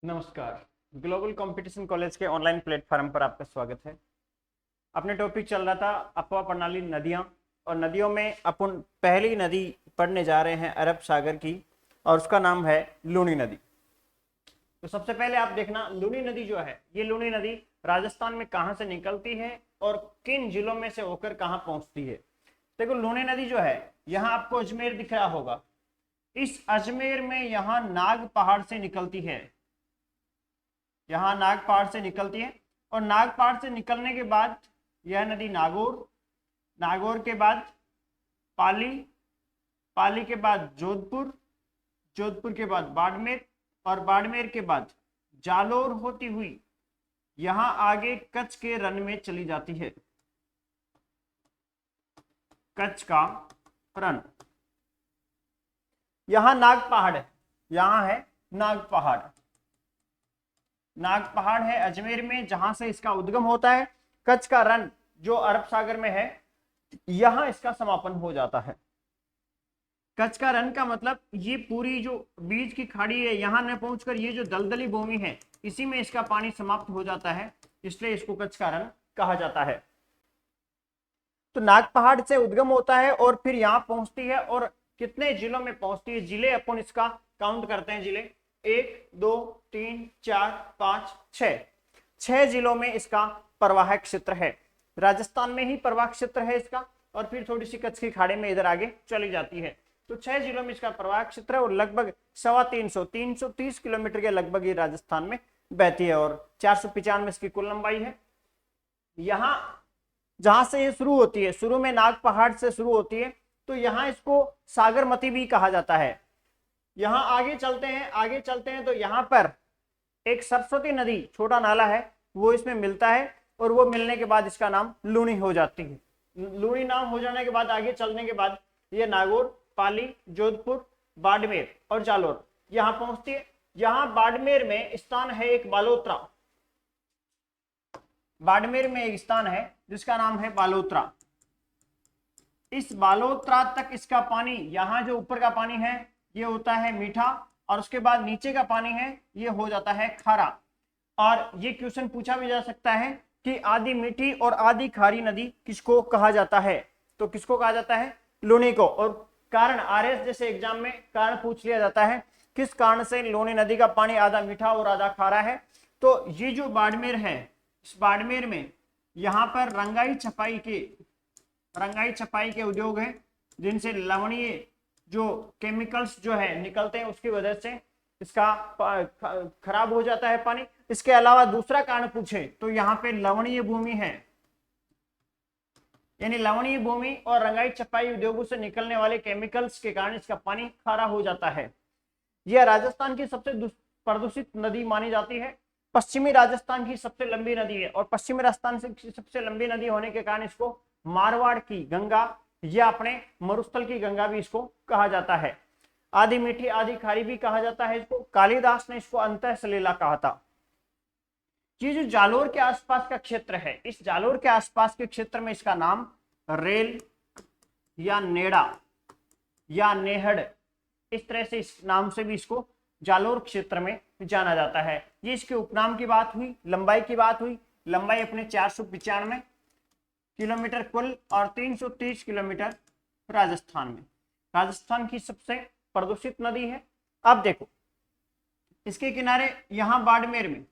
नमस्कार। Global competition college के online platform पर आपका स्वागत है। अपने टॉपिक चल रहा था अपवा प्रणाली नदियां, और नदियों में अपन पहली नदी पढ़ने जा रहे हैं अरब सागर की, और उसका नाम है लूनी नदी। तो सबसे पहले आप देखना, लूनी नदी जो है, ये लूनी नदी राजस्थान में कहाँ से निकलती है और किन जिलों में से होकर कहाँ पहुंचती है। देखो, लूनी नदी जो है, यहाँ आपको अजमेर दिख रहा होगा। इस अजमेर में यहाँ नाग पहाड़ से निकलती है, यहाँ नाग पहाड़ से निकलती है, और नाग पहाड़ से निकलने के बाद यह नदी नागौर, नागौर के बाद पाली, पाली के बाद जोधपुर, जोधपुर के बाद बाड़मेर, और बाड़मेर के बाद जालोर होती हुई यहाँ आगे कच्छ के रन में चली जाती है। कच्छ का रन, यहाँ नाग पहाड़ है, यहाँ है नाग पहाड़। नाग पहाड़ है अजमेर में, जहां से इसका उद्गम होता है। कच्छ का रन जो अरब सागर में है, यहां इसका समापन हो जाता है। कच्छ का रन का मतलब ये पूरी जो बीच की खाड़ी है, यहां न पहुंचकर ये जो दलदली भूमि है, इसी में इसका पानी समाप्त हो जाता है, इसलिए इसको कच्छ का रन कहा जाता है। तो नाग पहाड़ से उद्गम होता है और फिर यहां पहुंचती है, और कितने जिलों में पहुंचती है, जिले अपन इसका काउंट करते हैं। जिले 1 2 3 4 5 6, 6 जिलों में इसका प्रवाह क्षेत्र है। राजस्थान में ही प्रवाह क्षेत्र है इसका, और फिर थोड़ी सी कच्छ की खाड़ी में इधर आगे चली जाती है। तो 6 जिलों में इसका प्रवाह क्षेत्र है, और लगभग 330 किलोमीटर के लगभग ये राजस्थान में बहती है, और 495 इसकी कुल लंबाई है। यहाँ जहां से ये शुरू होती है, शुरू में नाग पहाड़ से शुरू होती है, तो यहाँ इसको सागरमती भी कहा जाता है। यहाँ आगे चलते हैं, आगे चलते हैं तो यहाँ पर एक सरस्वती नदी, छोटा नाला है, वो इसमें मिलता है, और वो मिलने के बाद इसका नाम लूनी हो जाती है। लूनी नाम हो जाने के बाद आगे चलने के बाद ये नागौर, पाली, जोधपुर, बाड़मेर और जालोर यहाँ पहुंचती है। यहाँ बाड़मेर में स्थान है एक बालोतरा, बाड़मेर में एक स्थान है जिसका नाम है बालोतरा। इस बालोतरा तक इसका पानी, यहाँ जो ऊपर का पानी है ये होता है मीठा, और उसके बाद नीचे का पानी है ये हो जाता है खारा। और ये क्वेश्चन पूछा भी जा सकता है कि आधी मीठी और आधी खारी नदी किसको कहा जाता है, तो किसको कहा जाता है, लूनी को। और कारण आरएस जैसे एग्जाम में कारण पूछ लिया जाता है, किस कारण से लूनी नदी का पानी आधा मीठा और आधा खारा है। तो ये जो बाड़मेर है, इस बाड़मेर में यहाँ पर रंगाई छपाई के उद्योग है, जिनसे लवणीय जो केमिकल्स जो है निकलते हैं, उसकी वजह से इसका खराब हो जाता है पानी। इसके अलावा दूसरा कारण पूछे तो यहाँ पे लवणीय भूमि है, यानी लवणीय भूमि और रंगाई छपाई उद्योगों से निकलने वाले केमिकल्स के कारण इसका पानी खारा हो जाता है। यह राजस्थान की सबसे प्रदूषित नदी मानी जाती है, पश्चिमी राजस्थान की सबसे लंबी नदी है, और पश्चिमी राजस्थान से सबसे लंबी नदी होने के कारण इसको मारवाड़ की गंगा या अपने मरुस्थल की गंगा भी इसको कहा जाता है। आधी मीठी आधी खारी भी कहा जाता है इसको। कालिदास ने इसको अंतः सलीला कहा था। ये जो जालोर के आसपास का क्षेत्र है, इस जालोर के आसपास के क्षेत्र में इसका नाम रेल या नेड़ा या नेहड़, इस तरह से इस नाम से भी इसको जालोर क्षेत्र में जाना जाता है। ये इसके उपनाम की बात हुई। लंबाई की बात हुई, लंबाई अपने 495 किलोमीटर कुल, और 330 किलोमीटर राजस्थान में। राजस्थान की सबसे प्रदूषित नदी है। अब देखो, इसके किनारे यहां बाड़मेर में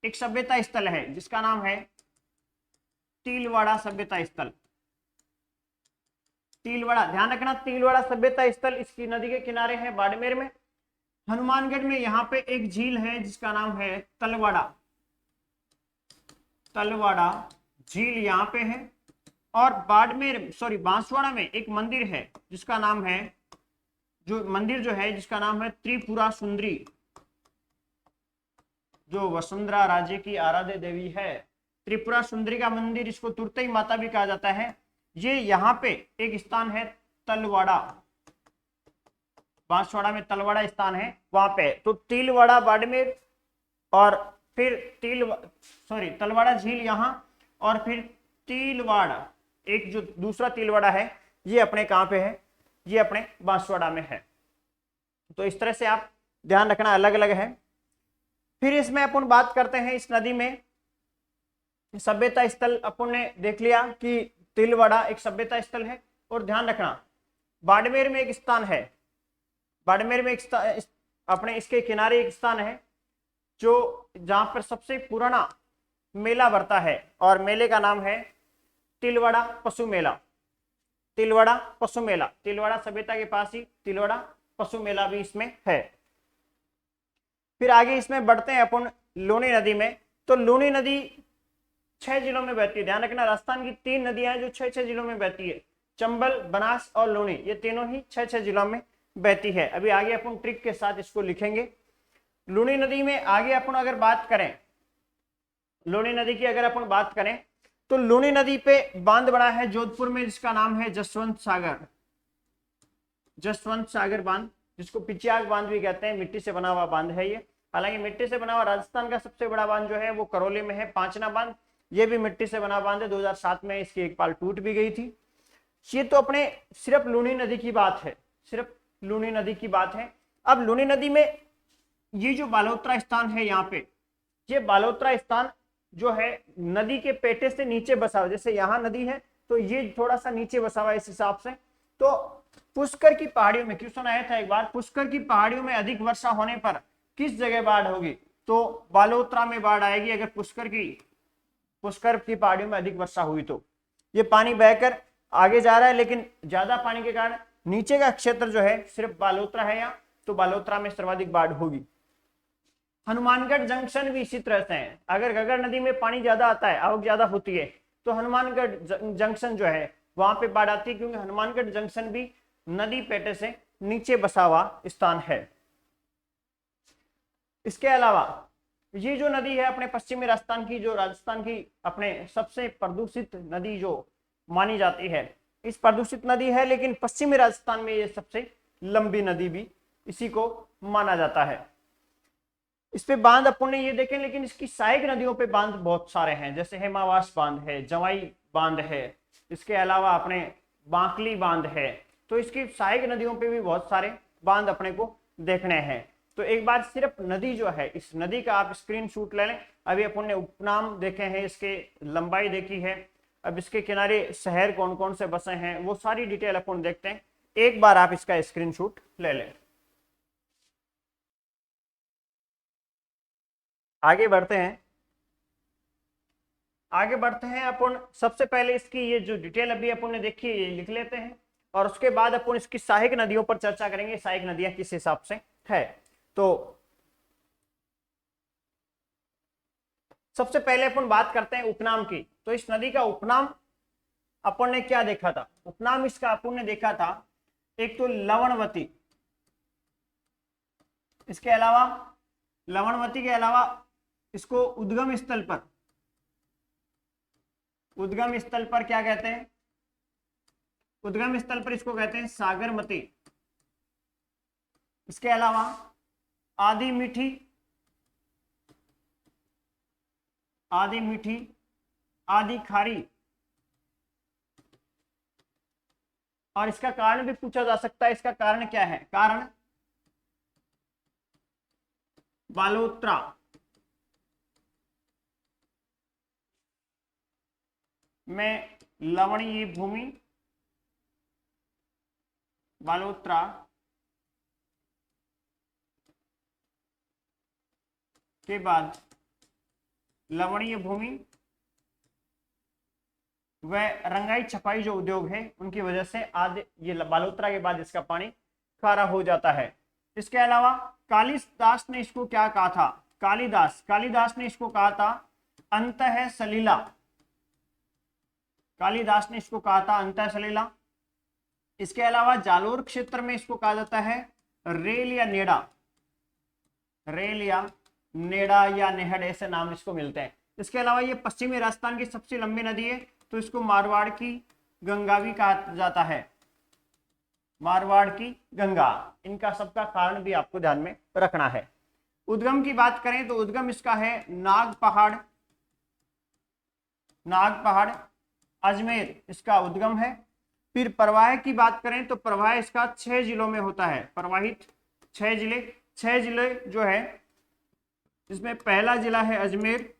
एक सभ्यता स्थल है जिसका नाम है तिलवाड़ा सभ्यता स्थल। तिलवाड़ा, ध्यान रखना, तिलवाड़ा सभ्यता स्थल इसकी नदी के किनारे है बाड़मेर में। हनुमानगढ़ में यहाँ पे एक झील है जिसका नाम है तलवाड़ा, तलवाड़ा झील यहाँ पे है। और बांसवाड़ा में एक मंदिर है जिसका नाम है, जिसका नाम है त्रिपुरा सुंदरी, जो वसुंधरा राज्य की आराध्य देवी है। त्रिपुरा सुंदरी का मंदिर, इसको तुरतई माता भी कहा जाता है। ये यहाँ पे एक स्थान है तलवाड़ा, बांसवाड़ा में तलवाड़ा स्थान है वहां पे। तो तिलवाड़ा बाड़मेर, और फिर तलवाड़ा झील यहाँ, और फिर तिलवाड़ा, एक जो दूसरा तिलवाड़ा है ये अपने कहां पे है, ये अपने बांसवाड़ा में है। तो इस तरह से आप ध्यान रखना, अलग अलग है। फिर इसमें अपन बात करते हैं, इस नदी में सभ्यता स्थल अपन ने देख लिया कि तिलवाड़ा एक सभ्यता स्थल है। और ध्यान रखना बाड़मेर में एक स्थान है, बाड़मेर में एक अपने इसके किनारे एक स्थान है जो जहां पर सबसे पुराना मेला भरता है, और मेले का नाम है तिलवाड़ा पशु मेला। तिलवाड़ा पशु मेला, तिलवाड़ा सभ्यता के पास ही तिलवाड़ा पशु मेला भी इसमें है। फिर आगे इसमें बढ़ते हैं अपन लूनी नदी में। तो लूनी नदी 6 जिलों में बहती है। ध्यान रखना राजस्थान की 3 नदियां हैं जो 6-6 जिलों में बहती है, चंबल, बनास और लूनी, ये तीनों ही 6-6 जिलों में बहती है। अभी आगे अपन ट्रिक के साथ इसको लिखेंगे। लूनी नदी में आगे अपन अगर बात करें, लूनी नदी की अगर अपन बात करें तो लूनी नदी पे बांध बना है जोधपुर में जिसका नाम है जसवंत सागर, जसवंत सागर बांध, जिसको पिचियाग बांध भी कहते हैं। मिट्टी से बना हुआ बांध है ये। हालांकि मिट्टी से बना हुआ राजस्थान का सबसे बड़ा बांध जो है वो करौली में है, पांचना बांध। ये भी मिट्टी से बना बांध है, 2007 में इसकी एक पाल टूट भी गई थी। ये तो अपने सिर्फ लूनी नदी की बात है, सिर्फ लूनी नदी की बात है। अब लूनी नदी में ये जो बालोतरा स्थान है, यहाँ पे ये बालोतरा स्थान जो है नदी के पेटे से नीचे बसा हुआ, जैसे यहाँ नदी है तो ये थोड़ा सा नीचे बसा हुआ इस हिसाब से। तो पुष्कर की पहाड़ियों में, क्वेश्चन आया था एक बार, पुष्कर की पहाड़ियों में अधिक वर्षा होने पर किस जगह बाढ़ होगी? तो बालोतरा में बाढ़ आएगी अगर पुष्कर की पहाड़ियों में अधिक वर्षा हुई तो। ये पानी बहकर आगे जा रहा है, लेकिन ज्यादा पानी के कारण नीचे का क्षेत्र जो है सिर्फ बालोतरा है यहाँ, तो बालोतरा में सर्वाधिक बाढ़ होगी। हनुमानगढ़ जंक्शन भी इसी तरह से है। अगर घग्गर नदी में पानी ज्यादा आता है, आवक ज्यादा होती है, तो हनुमानगढ़ जंक्शन जो है वहां पे बाढ़ आती है, क्योंकि हनुमानगढ़ जंक्शन भी नदी पेटे से नीचे बसा हुआ स्थान है। इसके अलावा ये जो नदी है अपने पश्चिमी राजस्थान की, जो राजस्थान की अपने सबसे प्रदूषित नदी जो मानी जाती है, इस प्रदूषित नदी है, लेकिन पश्चिमी राजस्थान में ये सबसे लंबी नदी भी इसी को माना जाता है। इस पे बांध अपन ने ये देखे, लेकिन इसकी सहायक नदियों पे बांध बहुत सारे हैं, जैसे हेमावास बांध है, जवाई बांध है, इसके अलावा अपने बांकली बांध है। तो इसकी सहायक नदियों पे भी बहुत सारे बांध अपने को देखने हैं। तो एक बार सिर्फ नदी जो है, इस नदी का आप स्क्रीनशॉट ले लें। अभी अपन ने उपनाम देखे हैं, इसके लंबाई देखी है, अब इसके किनारे शहर कौन कौन से बसे हैं वो सारी डिटेल अपन देखते हैं। एक बार आप इसका स्क्रीनशॉट ले लें। आगे बढ़ते हैं, आगे बढ़ते हैं अपन। सबसे पहले इसकी ये जो डिटेल अभी अपन ने देखी है ये लिख लेते हैं, और उसके बाद अपन इसकी सहायक नदियों पर चर्चा करेंगे, सहायक नदियां किस हिसाब से है। तो सबसे पहले अपन बात करते हैं उपनाम की। तो इस नदी का उपनाम अपन ने क्या देखा था? उपनाम इसका अपन ने देखा था एक तो लवणवती, इसके अलावा लवणवती के अलावा इसको उद्गम स्थल पर, उद्गम स्थल पर क्या कहते हैं? उद्गम स्थल पर इसको कहते हैं सागरमती। इसके अलावा आदि मीठी, आदि मीठी, आदि खारी, और इसका कारण भी पूछा जा सकता है। इसका कारण क्या है? कारण बालोतरा में लवणीय भूमि, बालोतरा के बाद लवणीय भूमि व रंगाई छपाई जो उद्योग है उनकी वजह से आदि ये बालोतरा के बाद इसका पानी खारा हो जाता है। इसके अलावा कालिदास ने इसको क्या कहा था? कालिदास ने इसको कहा था अंतः सलीला। कालिदास ने इसको कहा था अंतः सलीला। इसके अलावा जालोर क्षेत्र में इसको कहा जाता है रेल या नेड़ा, रेल या नेड़ा या नेहड़, ऐसे नाम इसको मिलते हैं। इसके अलावा ये पश्चिमी राजस्थान की सबसे लंबी नदी है, तो इसको मारवाड़ की गंगा भी कहा जाता है, मारवाड़ की गंगा। इनका सबका कारण भी आपको ध्यान में रखना है। उद्गम की बात करें तो उद्गम इसका है नाग पहाड़, नाग पहाड़ अजमेर इसका उद्गम है। फिर प्रवाह की बात करें तो प्रवाह इसका 6 जिलों में होता है, प्रवाहित 6 जिले जो है जिसमें पहला जिला है अजमेर,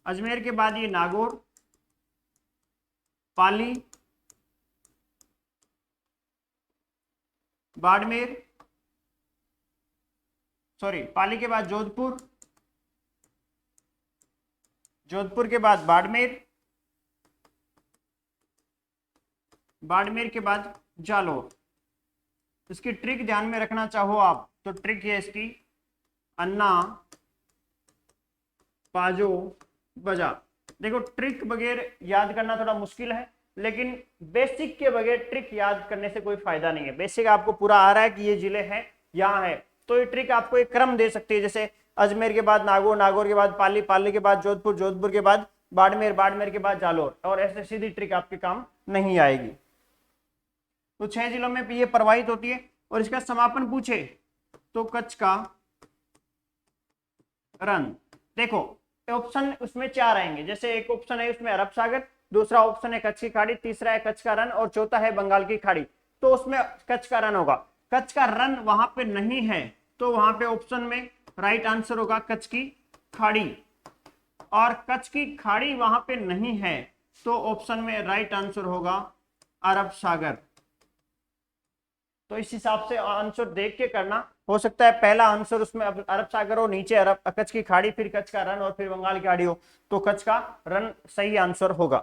अजमेर के बाद ये नागौर, पाली, बाड़मेर, सॉरी पाली के बाद जोधपुर, जोधपुर के बाद बाड़मेर, बाड़मेर के बाद जालोर। इसकी ट्रिक ध्यान में रखना चाहो आप तो ट्रिक है इसकी अन्ना पाजो बजा। देखो ट्रिक बगैर याद करना थोड़ा मुश्किल है, लेकिन बेसिक के बगैर ट्रिक याद करने से कोई फायदा नहीं है। बेसिक आपको पूरा आ रहा है कि ये जिले हैं, यहाँ है, तो ये ट्रिक आपको एक क्रम दे सकती है, जैसे अजमेर के बाद नागौर, नागौर के बाद पाली, पाली के बाद जोधपुर, जोधपुर के बाद बाड़मेर, बाड़मेर के बाद जालोर, और ऐसे सीधी ट्रिक आपके काम नहीं आएगी। तो 6 जिलों में ये प्रवाहित होती है। और इसका समापन पूछे तो कच्छ का रण। देखो ऑप्शन उसमें 4 आएंगे, जैसे एक ऑप्शन है उसमें अरब सागर, दूसरा ऑप्शन है कच्छ की खाड़ी, तीसरा है कच्छ का रण, और चौथा है बंगाल की खाड़ी। तो उसमें कच्छ का रण होगा। कच्छ का रण वहां पे नहीं है, तो वहां पे ऑप्शन में राइट आंसर होगा कच्छ की खाड़ी। और कच्छ की खाड़ी वहां पे नहीं है, तो ऑप्शन में राइट आंसर होगा अरब सागर। तो इस हिसाब से आंसर देख के करना। हो सकता है पहला आंसर उसमें अरब सागर हो, नीचे अरब कच्छ की खाड़ी, फिर कच्छ का रण और फिर बंगाल की खाड़ी हो, तो कच्छ का रण सही आंसर होगा।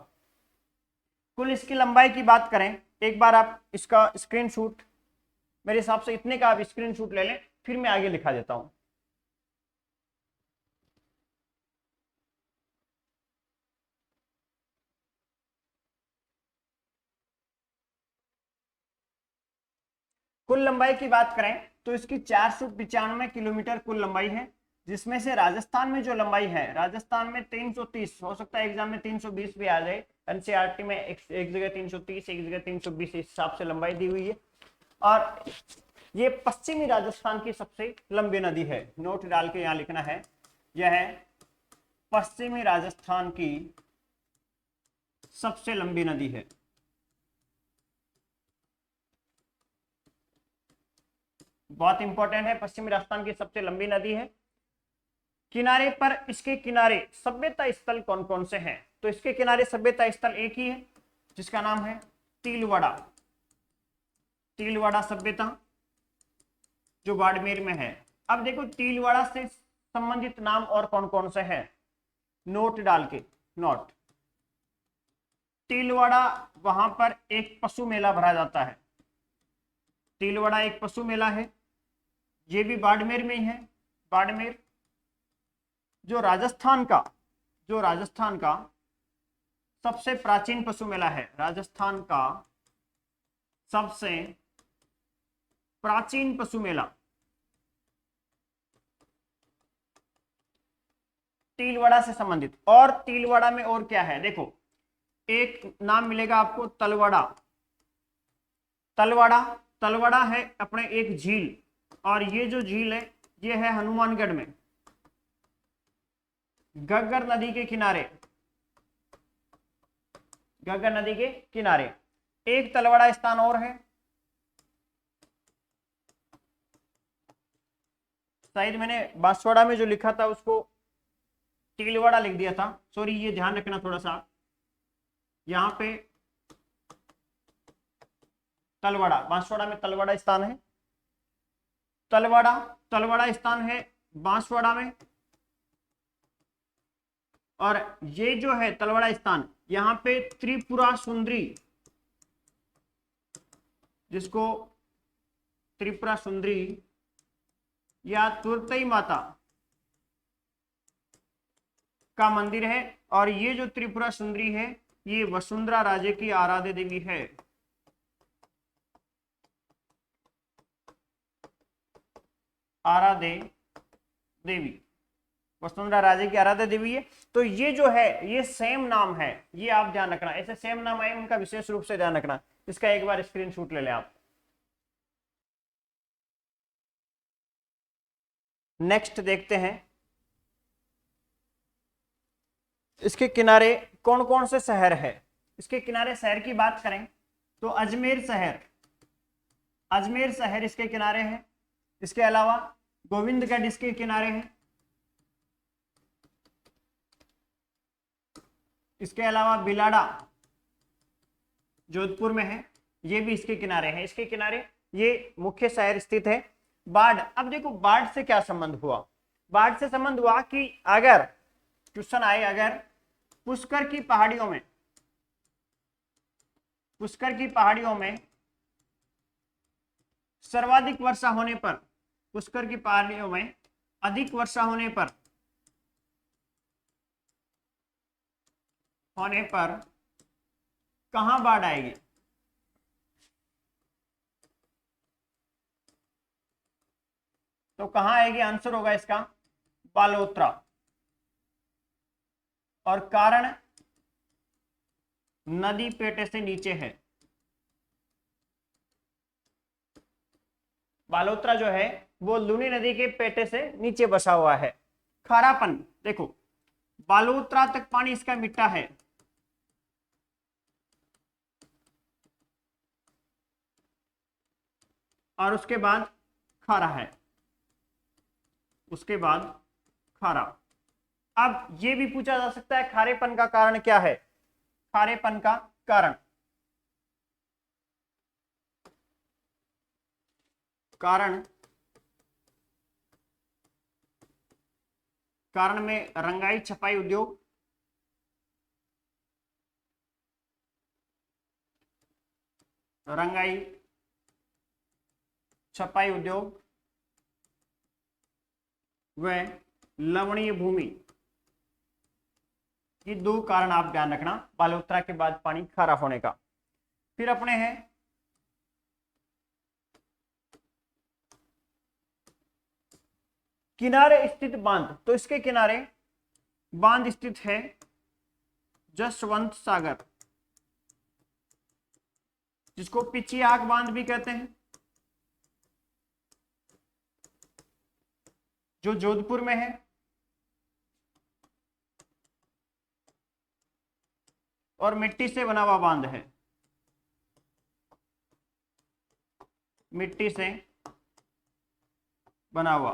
कुल इसकी लंबाई की बात करें, एक बार आप इसका स्क्रीनशॉट, मेरे हिसाब से इतने का आप स्क्रीनशॉट ले लें, फिर मैं आगे लिखा देता हूं। कुल लंबाई की बात करें तो इसकी 495 किलोमीटर कुल लंबाई है, जिसमें से राजस्थान में जो लंबाई है, राजस्थान में 330, हो सकता है एग्जाम में 320 भी आ जाए, एनसीईआरटी में एक जगह 330, एक जगह 320, इस हिसाब से लंबाई दी हुई है। और ये पश्चिमी राजस्थान की सबसे लंबी नदी है, नोट डाल के यहाँ लिखना है, यह है पश्चिमी राजस्थान की सबसे लंबी नदी है। बहुत इंपॉर्टेंट है, पश्चिमी राजस्थान की सबसे लंबी नदी है। किनारे पर, इसके किनारे सभ्यता स्थल कौन कौन से हैं? तो इसके किनारे सभ्यता स्थल एक ही है, जिसका नाम है तिलवाड़ा। तिलवाड़ा सभ्यता जो बाड़मेर में है। अब देखो तिलवाड़ा से संबंधित नाम और कौन कौन से हैं, नोट डाल के नोट। तिलवाड़ा, वहां पर एक पशु मेला भरा जाता है, तिलवाड़ा एक पशु मेला है, ये भी बाड़मेर में ही है। बाड़मेर जो राजस्थान का सबसे प्राचीन पशु मेला है, राजस्थान का सबसे प्राचीन पशु मेला तिलवाड़ा से संबंधित। और तिलवाड़ा में और क्या है, देखो एक नाम मिलेगा आपको तलवाड़ा। तलवाड़ा, तलवाड़ा है अपने एक झील, और ये जो झील है ये है हनुमानगढ़ में, घग्गर नदी के किनारे, घग्गर नदी के किनारे। एक तलवाड़ा स्थान और है, शायद मैंने बांसवाड़ा में जो लिखा था उसको तिलवाड़ा लिख दिया था, सॉरी, ये ध्यान रखना थोड़ा सा। यहाँ पे तलवाड़ा, बांसवाड़ा में तलवाड़ा स्थान है, तलवाड़ा स्थान है बांसवाड़ा में। और ये जो है तलवाड़ा स्थान, यहाँ पे त्रिपुरा सुंदरी, जिसको त्रिपुरा सुंदरी या तुरतई माता का मंदिर है। और ये जो त्रिपुरा सुंदरी है ये वसुंधरा राजे की आराध्य देवी है। आराध्य देवी, वसुंधरा राजे की आराध्य देवी है। तो ये जो है ये सेम नाम है, ये आप ध्यान रखना, ऐसे सेम नाम आए उनका विशेष रूप से ध्यान रखना। इसका एक बार स्क्रीनशॉट ले लें आप। नेक्स्ट देखते हैं, इसके किनारे कौन कौन से शहर है। इसके किनारे शहर की बात करें तो अजमेर शहर, अजमेर शहर इसके किनारे है। इसके अलावा गोविंदगढ़ इसके किनारे है, इसके अलावा बिलाड़ा जोधपुर में है, ये भी इसके किनारे है, इसके किनारे ये मुख्य शहर स्थित है। बाढ़, अब देखो बाढ़ से क्या संबंध हुआ, बाढ़ से संबंध हुआ कि अगर क्वेश्चन आए, अगर पुष्कर की पहाड़ियों में, पुष्कर की पहाड़ियों में सर्वाधिक वर्षा होने पर, पुष्कर की पहाड़ियों में अधिक वर्षा होने पर कहां बाढ़ आएगी, तो कहां आएगी, आंसर होगा इसका बालोतरा। और कारण नदी पेटे से नीचे है, बालोतरा जो है वो लूनी नदी के पेटे से नीचे बसा हुआ है। खारापन, देखो बालोतरा तक पानी इसका मीठा है, और उसके बाद खारा है, उसके बाद खारा। अब ये भी पूछा जा सकता है खारेपन का कारण क्या है, खारेपन का कारण, कारण में रंगाई छपाई उद्योग, रंगाई छपाई उद्योग व लवणीय भूमि, ये दो कारण आप ध्यान रखना बालोतरा के बाद पानी खारा होने का। फिर अपने हैं किनारे स्थित बांध, तो इसके किनारे बांध स्थित है जसवंत सागर, जिसको पिछी आंख बांध भी कहते हैं, जो जोधपुर में है। और मिट्टी से बना हुआ बांध है, मिट्टी से बना हुआ,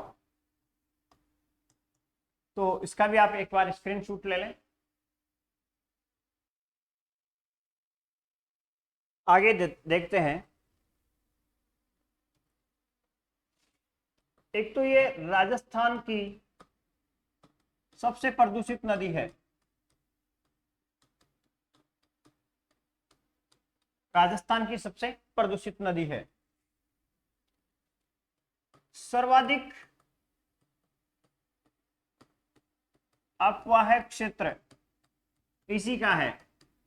तो इसका भी आप एक बार स्क्रीनशॉट ले लें। आगे देखते हैं, एक तो ये राजस्थान की सबसे प्रदूषित नदी है, राजस्थान की सबसे प्रदूषित नदी है। सर्वाधिक अपवाह क्षेत्र इसी का है,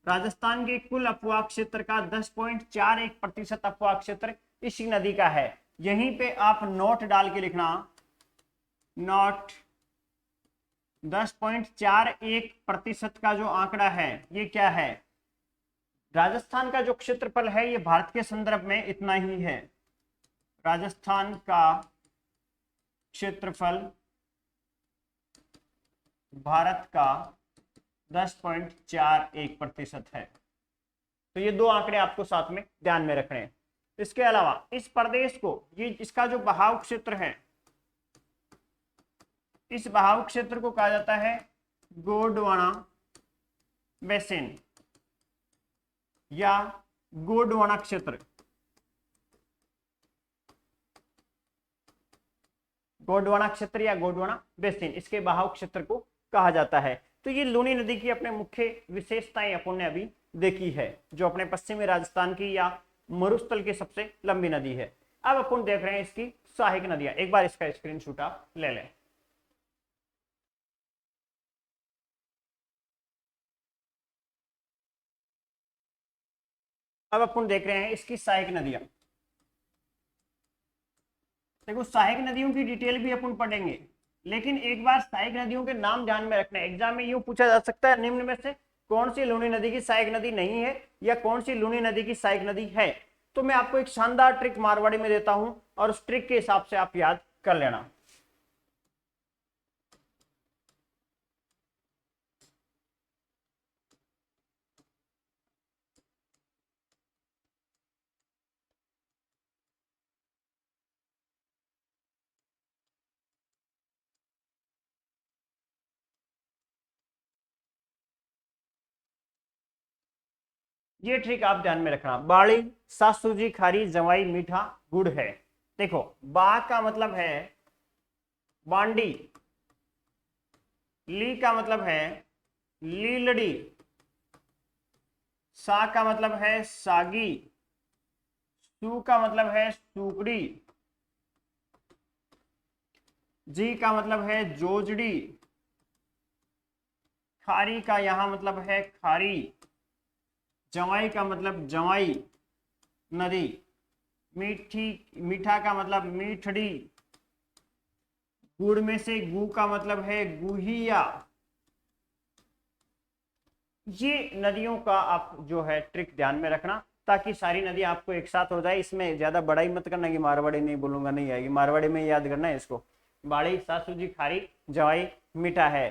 राजस्थान के कुल अपवाह क्षेत्र का 10.41% अपवाह क्षेत्र इसी नदी का है। यहीं पे आप नोट डाल के लिखना, नोट 10.41% का जो आंकड़ा है ये क्या है, राजस्थान का जो क्षेत्रफल है ये भारत के संदर्भ में इतना ही है, राजस्थान का क्षेत्रफल भारत का 10.41% है। तो ये दो आंकड़े आपको साथ में ध्यान में रखने हैं। इसके अलावा इस प्रदेश को, ये इसका जो बहाव क्षेत्र है, इस बहाव क्षेत्र को कहा जाता है गोंडवाना बेसिन या गोंडवाना क्षेत्र, गोंडवाना क्षेत्र या गोंडवाना बेसिन, इसके बहाव क्षेत्र को कहा जाता है। तो ये लूनी नदी की अपने मुख्य विशेषताएं अपन ने अभी देखी है, जो अपने पश्चिमी राजस्थान की या मरुस्थल की सबसे लंबी नदी है। अब अपन देख रहे हैं इसकी सहायक नदियां, एक बार इसका स्क्रीनशॉट आप ले लें। अब अपन देख रहे हैं इसकी सहायक नदियां। देखो सहायक नदियों की डिटेल भी अपन पढ़ेंगे, लेकिन एक बार सहायक नदियों के नाम ध्यान में रखना है। एग्जाम में यूं पूछा जा सकता है निम्न में से कौन सी लूनी नदी की सहायक नदी नहीं है या कौन सी लूनी नदी की सहायक नदी है। तो मैं आपको एक शानदार ट्रिक मारवाड़ी में देता हूं और उस ट्रिक के हिसाब से आप याद कर लेना। ये ट्रिक आप ध्यान में रखना। बाड़ी, सासूजी, खारी, जवाई, मीठा, गुड़ है। देखो बा का मतलब है बांडी, ली का मतलब है लीलड़ी, सा का मतलब है सागी, सू का मतलब है सूकड़ी, जी का मतलब है जोजड़ी, खारी का यहां मतलब है खारी, जवाई का मतलब जवाई नदी, मीठी, मीठा का मतलब मीठड़ी, गुड़ में से गु का मतलब है गुहिया। ये नदियों का आप जो है ट्रिक ध्यान में रखना, ताकि सारी नदी आपको एक साथ हो जाए। इसमें ज्यादा बड़ाई मत करना कि मारवाड़ी नहीं बोलूंगा, नहीं आएगी। मारवाड़ी में याद करना है इसको। बाड़ी, सासूजी, खारी, जवाई, मीठा है।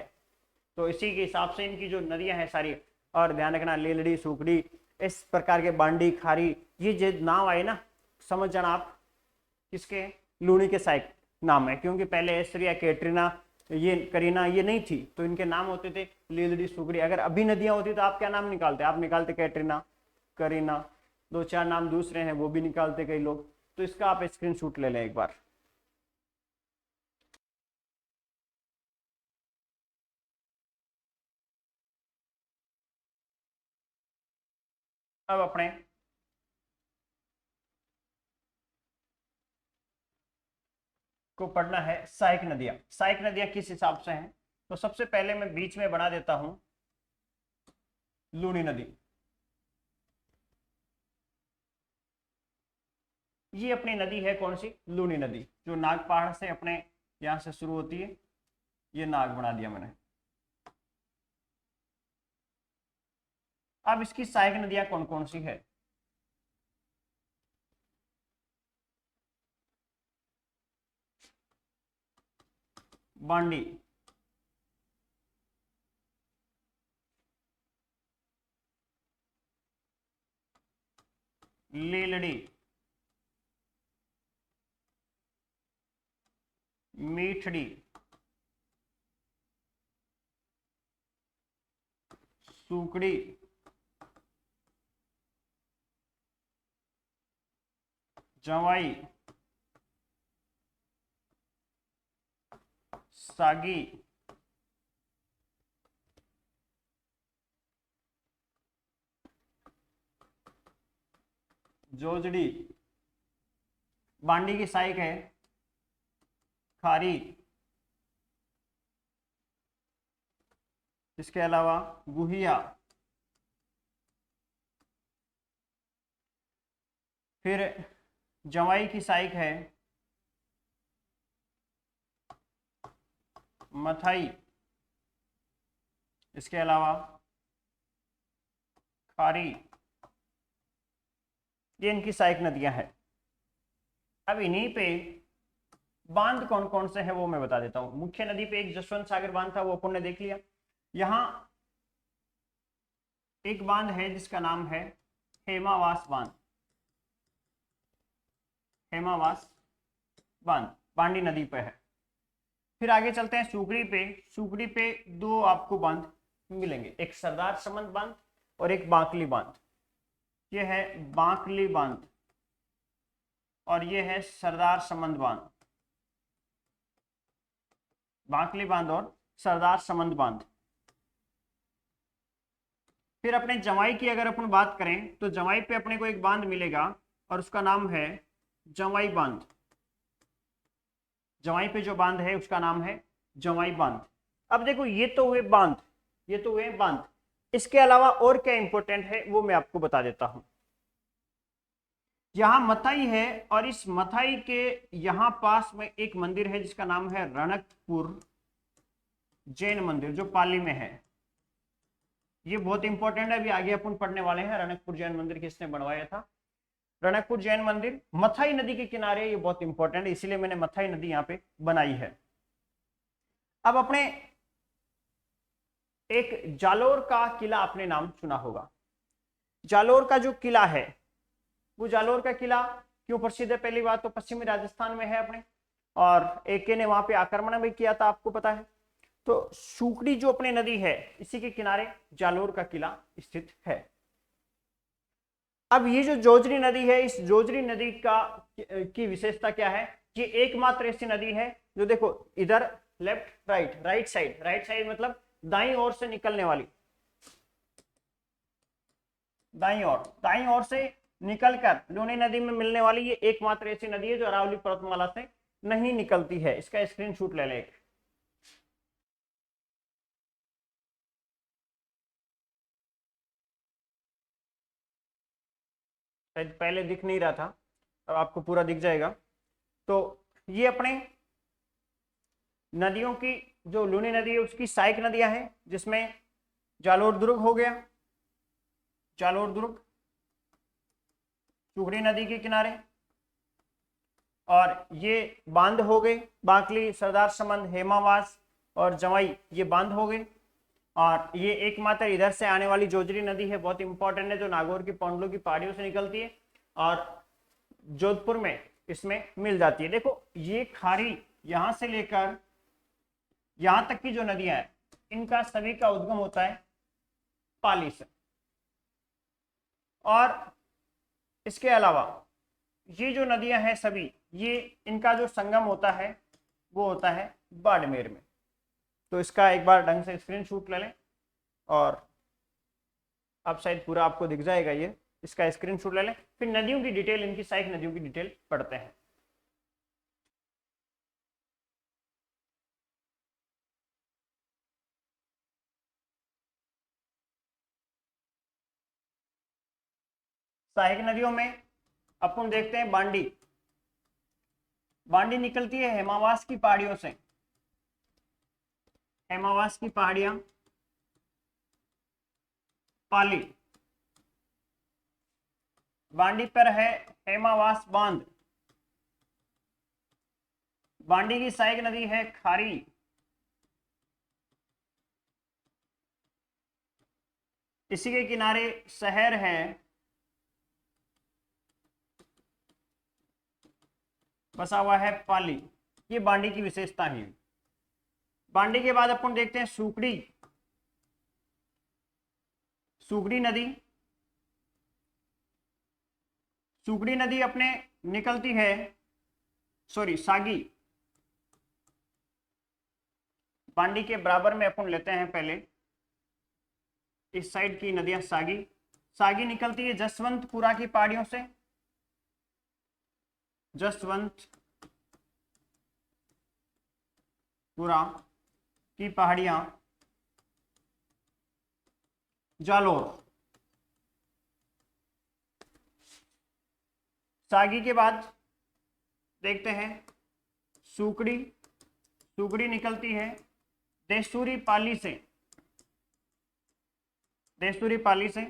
तो इसी के हिसाब से इनकी जो नदियां हैं सारी, और ध्यान रखना लीलड़ी, सूकड़ी, इस प्रकार के बांडी, खारी, ये जो नाम आए ना, समझ जाना आप किसके, लूणी के साइक नाम है। क्योंकि पहले एस्ट्रिया, कैटरीना, ये करीना, ये नहीं थी, तो इनके नाम होते थे लीलड़ी, सुगड़ी। अगर अभी नदियां होती तो आप क्या नाम निकालते? आप निकालते कैटरीना, करीना, दो चार नाम दूसरे हैं वो भी निकालते कई लोग। तो इसका आप स्क्रीनशॉट ले लें एक बार। अब अपने को पढ़ना है सहायक नदियां। सहायक नदियां किस हिसाब से हैं? तो सबसे पहले मैं बीच में बना देता हूं लूणी नदी। ये अपनी नदी है कौन सी? लूणी नदी, जो नाग पहाड़ से अपने यहां से शुरू होती है। ये नाग बना दिया मैंने। अब इसकी सहायक नदियां कौन कौन सी है? बांडी, लीलड़ी, मीठड़ी, सूकड़ी, जवाई, सागी, जोजड़ी, बांडी की सहायक है खारी, इसके अलावा गुहिया, फिर जवाई की सहायक है मथाई, इसके अलावा खारी। ये इनकी सहायक नदियां हैं। अब इन्हीं पे बांध कौन कौन से हैं वो मैं बता देता हूं। मुख्य नदी पे एक जसवंत सागर बांध था, वो अपन ने देख लिया। यहां एक बांध है जिसका नाम है हेमावास बांध। हेमावास बांध बांडी नदी पे है। फिर आगे चलते हैं सूकड़ी पे। सूकड़ी पे दो आपको बांध मिलेंगे, एक सरदार समंद बांध और एक बांकली बांध। ये है बांकली बांध और ये है सरदार समंद बांध। बांकली बांध और सरदार समंद बांध। फिर अपने जवाई की अगर अपन बात करें तो जवाई पे अपने को एक बांध मिलेगा और उसका नाम है जवाई बांध। जवाई पे जो बांध है उसका नाम है जवाई बांध। अब देखो ये तो हुए बांध, ये तो हुए बांध। इसके अलावा और क्या इंपॉर्टेंट है वो मैं आपको बता देता हूं। यहां मथाई है और इस मथाई के यहां पास में एक मंदिर है जिसका नाम है रणकपुर जैन मंदिर, जो पाली में है। ये बहुत इंपॉर्टेंट है, अभी आगे अपन पढ़ने वाले हैं। रणकपुर जैन मंदिर किसने बनवाया था? रणकपुर जैन मंदिर मथाई नदी के किनारे। ये बहुत इंपॉर्टेंट है, इसीलिए मैंने मथाई नदी यहाँ पे बनाई है। अब अपने एक जालोर का किला आपने नाम सुना होगा। जालोर का जो किला है, वो जालोर का किला क्यों प्रसिद्ध है? पहली बात तो पश्चिमी राजस्थान में है अपने, और एके ने वहां पे आक्रमण भी किया था, आपको पता है। तो सूकड़ी जो अपने नदी है, इसी के किनारे जालोर का किला स्थित है। अब ये जो जोजरी नदी है, इस जोजरी नदी की विशेषता क्या है? ये एकमात्र ऐसी नदी है जो देखो इधर लेफ्ट राइट, राइट साइड मतलब दाईं ओर से निकलने वाली, दाईं ओर से निकलकर लूनी नदी में मिलने वाली ये एकमात्र ऐसी नदी है जो अरावली पर्वतमाला से नहीं निकलती है। इसका स्क्रीनशॉट ले लें। शायद पहले दिख नहीं रहा था, अब आपको पूरा दिख जाएगा। तो ये अपने नदियों की, जो लूनी नदी है उसकी सहायक नदियां हैं, जिसमें जालोर दुर्ग हो गया, जालोर दुर्ग सुगड़ी नदी के किनारे, और ये बांध हो गए बाकली, सरदार समंद, हेमावास और जवाई, ये बांध हो गए। और ये एकमात्र इधर से आने वाली जोजरी नदी है, बहुत इंपॉर्टेंट है, जो नागौर की पौंडलों की पहाड़ियों से निकलती है और जोधपुर में इसमें मिल जाती है। देखो ये खारी यहां से लेकर यहां तक की जो नदियां हैं, इनका सभी का उद्गम होता है पाली से। और इसके अलावा ये जो नदियां हैं सभी, ये इनका जो संगम होता है वो होता है बाड़मेर में। तो इसका एक बार ढंग से स्क्रीनशॉट ले लें, और अब शायद पूरा आपको दिख जाएगा ये, इसका स्क्रीनशॉट ले लें। फिर नदियों की डिटेल, इनकी सहायक नदियों की डिटेल पढ़ते हैं। सहायक नदियों में अपन देखते हैं बांडी, बांडी निकलती है हेमावास की पहाड़ियों से, हेमावास की पहाड़ियां पाली, बांडी पर है हेमावास बांध, बांडी की सहायक नदी है खारी, इसी के किनारे शहर है बसा हुआ है पाली। ये बांडी की विशेषता है। बांडी के बाद अपन देखते हैं सुगड़ी, सुगड़ी नदी, सुगड़ी नदी अपने निकलती है, सॉरी सागी, बांडी के बराबर में अपन लेते हैं पहले इस साइड की नदियां। सागी, सागी निकलती है जसवंतपुरा की पहाड़ियों से, जसवंतपुरा की पहाड़ियां जालोर। सागी के बाद देखते हैं सुगड़ी, सुगड़ी निकलती है देसूरी पाली से, देसूरी पाली से।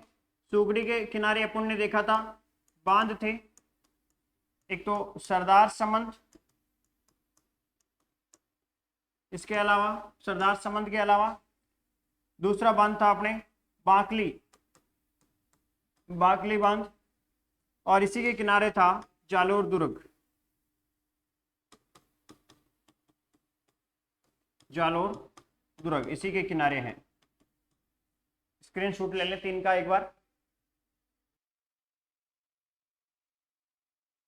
सुगड़ी के किनारे अपन ने देखा था बांध थे, एक तो सरदार समंद, इसके अलावा सरदार समंद के अलावा दूसरा बांध था अपने बाकली, बाकली बांध, और इसी के किनारे था जालोर दुर्ग, जालोर दुर्ग इसी के किनारे हैं। स्क्रीनशॉट ले लें तीन का एक बार।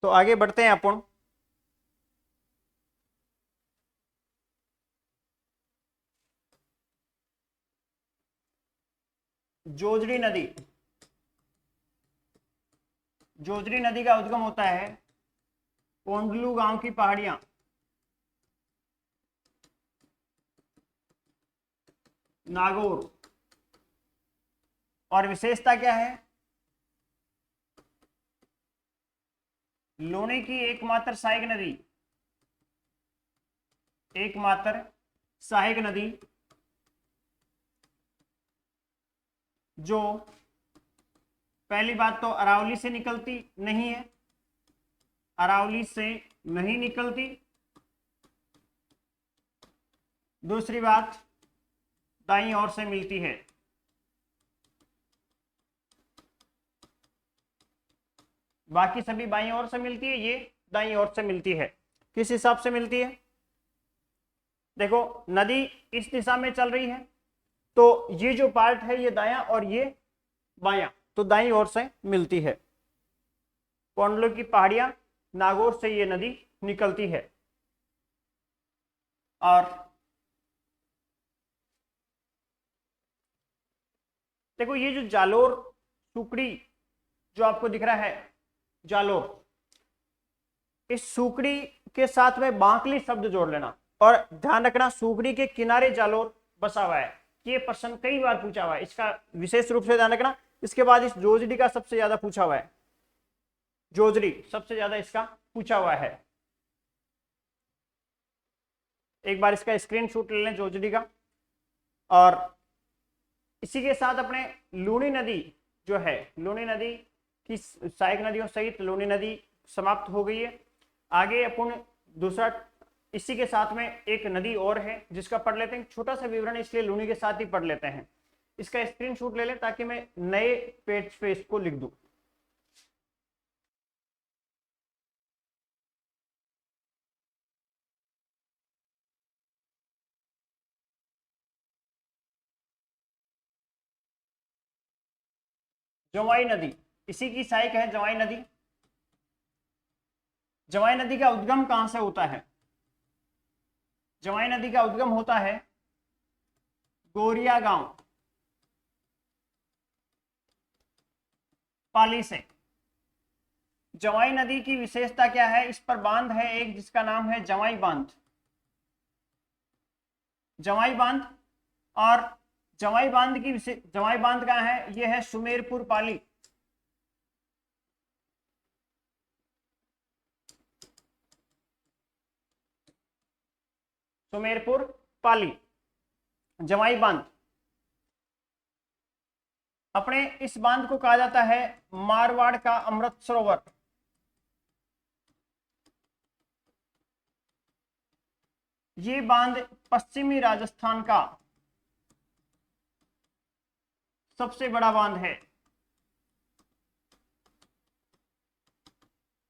तो आगे बढ़ते हैं अपन। जोजरी नदी, जोजरी नदी का उद्गम होता है पोंडलू गांव की पहाड़ियां, नागौर। और विशेषता क्या है? लूनी की एकमात्र सहायक नदी, एकमात्र सहायक नदी जो पहली बात तो अरावली से निकलती नहीं है, अरावली से नहीं निकलती। दूसरी बात दाईं ओर से मिलती है, बाकी सभी बाईं ओर से मिलती है, ये दाईं ओर से मिलती है। किस हिसाब से मिलती है? देखो नदी इस दिशा में चल रही है, तो ये जो पार्ट है ये दायां और ये बायां, तो दाईं ओर से मिलती है। कोंडलों की पहाड़ियां, नागौर से ये नदी निकलती है। और देखो ये जो जालोर सुकड़ी जो आपको दिख रहा है, जालोर, इस सुकड़ी के साथ में बांकली शब्द जोड़ लेना। और ध्यान रखना सुकड़ी के किनारे जालोर बसा हुआ है। ये प्रश्न कई बार पूछा हुआ है, इसका विशेष रूप से ध्यान रखना। इसके बाद इस जोजड़ी का सबसे ज्यादा पूछा हुआ है, जोजड़ी सबसे ज्यादा इसका पूछा हुआ है। एक बार इसका स्क्रीनशॉट ले लें जोजड़ी का। और इसी के साथ अपने लूनी नदी जो है, लूनी नदी की सहायक नदियों सहित लूनी नदी समाप्त हो गई है। आगे अपन दूसरा इसी के साथ में एक नदी और है जिसका पढ़ लेते हैं, छोटा सा विवरण इसलिए लूनी के साथ ही पढ़ लेते हैं। इसका स्क्रीनशॉट ले लें ताकि मैं नए पेज पे इसको लिख दूं। जवाई नदी इसी की सहायक है, जवाई नदी। जवाई नदी का उद्गम कहां से होता है? जवाई नदी का उद्गम होता है गोरिया गांव, पाली से। जवाई नदी की विशेषता क्या है? इस पर बांध है एक जिसका नाम है जवाई बांध, जवाई बांध। और जवाई बांध की जवाई बांध कहाँ है? यह है सुमेरपुर पाली। सुमेरपुर पाली जवाई बांध। अपने इस बांध को कहा जाता है मारवाड़ का अमृत सरोवर। ये बांध पश्चिमी राजस्थान का सबसे बड़ा बांध है,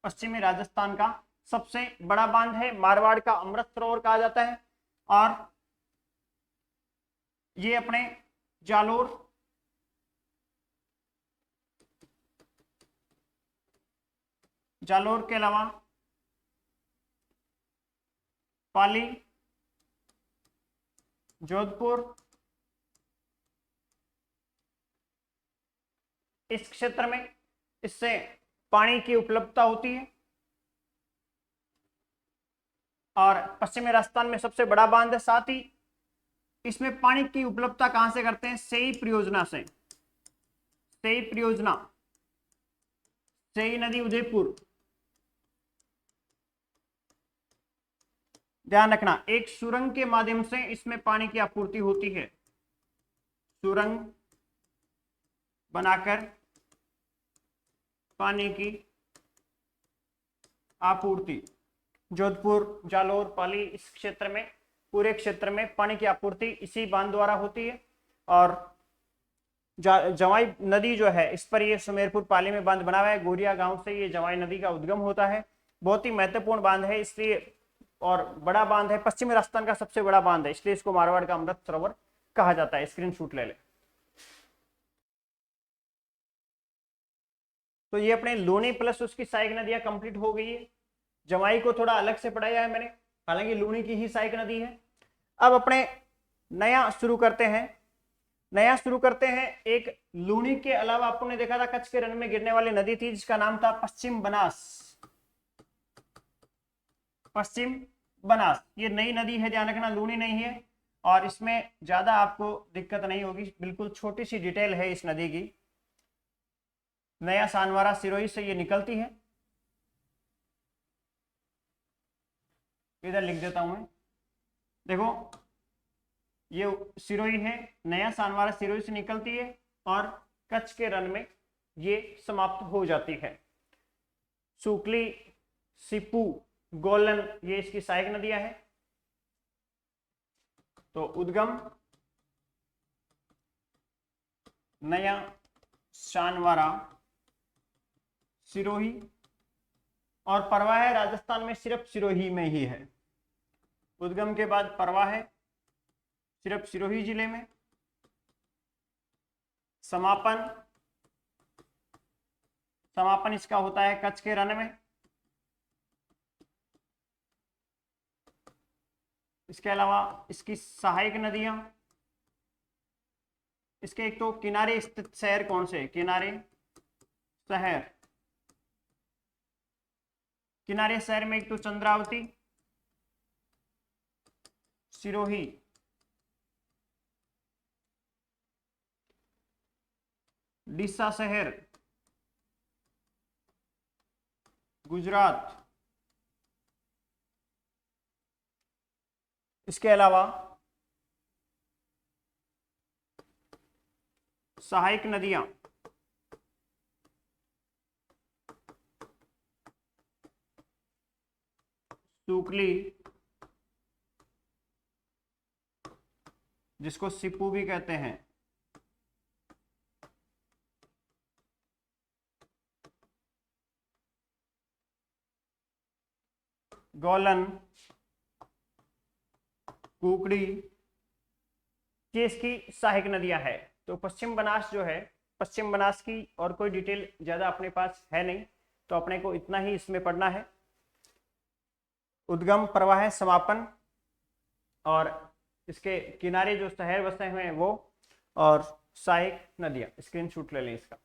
पश्चिमी राजस्थान का सबसे बड़ा बांध है, मारवाड़ का अमृत सरोवर कहा जाता है। और ये अपने जालोर, जालोर के अलावा पाली, जोधपुर, इस क्षेत्र में इससे पानी की उपलब्धता होती है। और पश्चिमी राजस्थान में सबसे बड़ा बांध है। साथ ही इसमें पानी की उपलब्धता कहां से करते हैं? सेई परियोजना से। सेई परियोजना, सेई नदी उदयपुर। ध्यान रखना एक सुरंग के माध्यम से इसमें पानी की आपूर्ति होती है, सुरंग बनाकर पानी की आपूर्ति। जोधपुर, जालोर, पाली, इस क्षेत्र में, पूरे क्षेत्र में पानी की आपूर्ति इसी बांध द्वारा होती है। और जवाई नदी जो है इस पर ये सुमेरपुर पाली में बांध बना हुआ है। गोरिया गांव से ये जवाई नदी का उद्गम होता है। बहुत ही महत्वपूर्ण बांध है इसलिए, और बड़ा बांध है, पश्चिमी राजस्थान का सबसे बड़ा बांध है, इसलिए इसको मारवाड़ का अमृत सरोवर कहा जाता है। स्क्रीनशॉट ले ले। तो ये अपने लूनी प्लस उसकी सहायक नदियां कंप्लीट हो गई है। जवाई को थोड़ा अलग से पढ़ाया है मैंने, हालांकि लूनी की ही सहायक नदी है। अब अपने नया शुरू करते हैं, नया शुरू करते हैं। एक लूनी के अलावा आपने देखा था कच्छ के रण में गिरने वाली नदी थी जिसका नाम था पश्चिम बनास। पश्चिम बनास ये नई नदी है, ध्यान रखना लूनी नहीं है। और इसमें ज्यादा आपको दिक्कत नहीं होगी, बिल्कुल छोटी सी डिटेल है इस नदी की। नया सानवारा सिरोही से ये निकलती है, इधर लिख देता हूं मैं। देखो ये सिरोही है, नया सानवारा सिरोही से निकलती है और कच्छ के रण में ये समाप्त हो जाती है। सुकली, सिपू, गोलन ये इसकी सहायक नदियां हैं। तो उद्गम नया सानवारा सिरोही, और परवाह राजस्थान में सिर्फ सिरोही में ही है। उद्गम के बाद परवाह सिर्फ सिरोही जिले में, समापन समापन इसका होता है कच्छ के रण में। इसके अलावा इसकी सहायक नदियां, इसके एक तो किनारे स्थित शहर कौन से, किनारे शहर, किनारे शहर में एक तो चंद्रावती, सिरोही, डीसा शहर गुजरात। इसके अलावा सहायक नदियां, सुकली, जिसको सिप्पू भी कहते हैं, गोलन, कुकड़ी, ये इसकी सहायक नदियां है। तो पश्चिम बनास जो है, पश्चिम बनास की और कोई डिटेल ज्यादा अपने पास है नहीं, तो अपने को इतना ही इसमें पढ़ना है। उद्गम, प्रवाह, समापन और इसके किनारे जो शहर बसे हुए हैं वो, और सहायक नदियां। स्क्रीनशॉट ले लें इसका।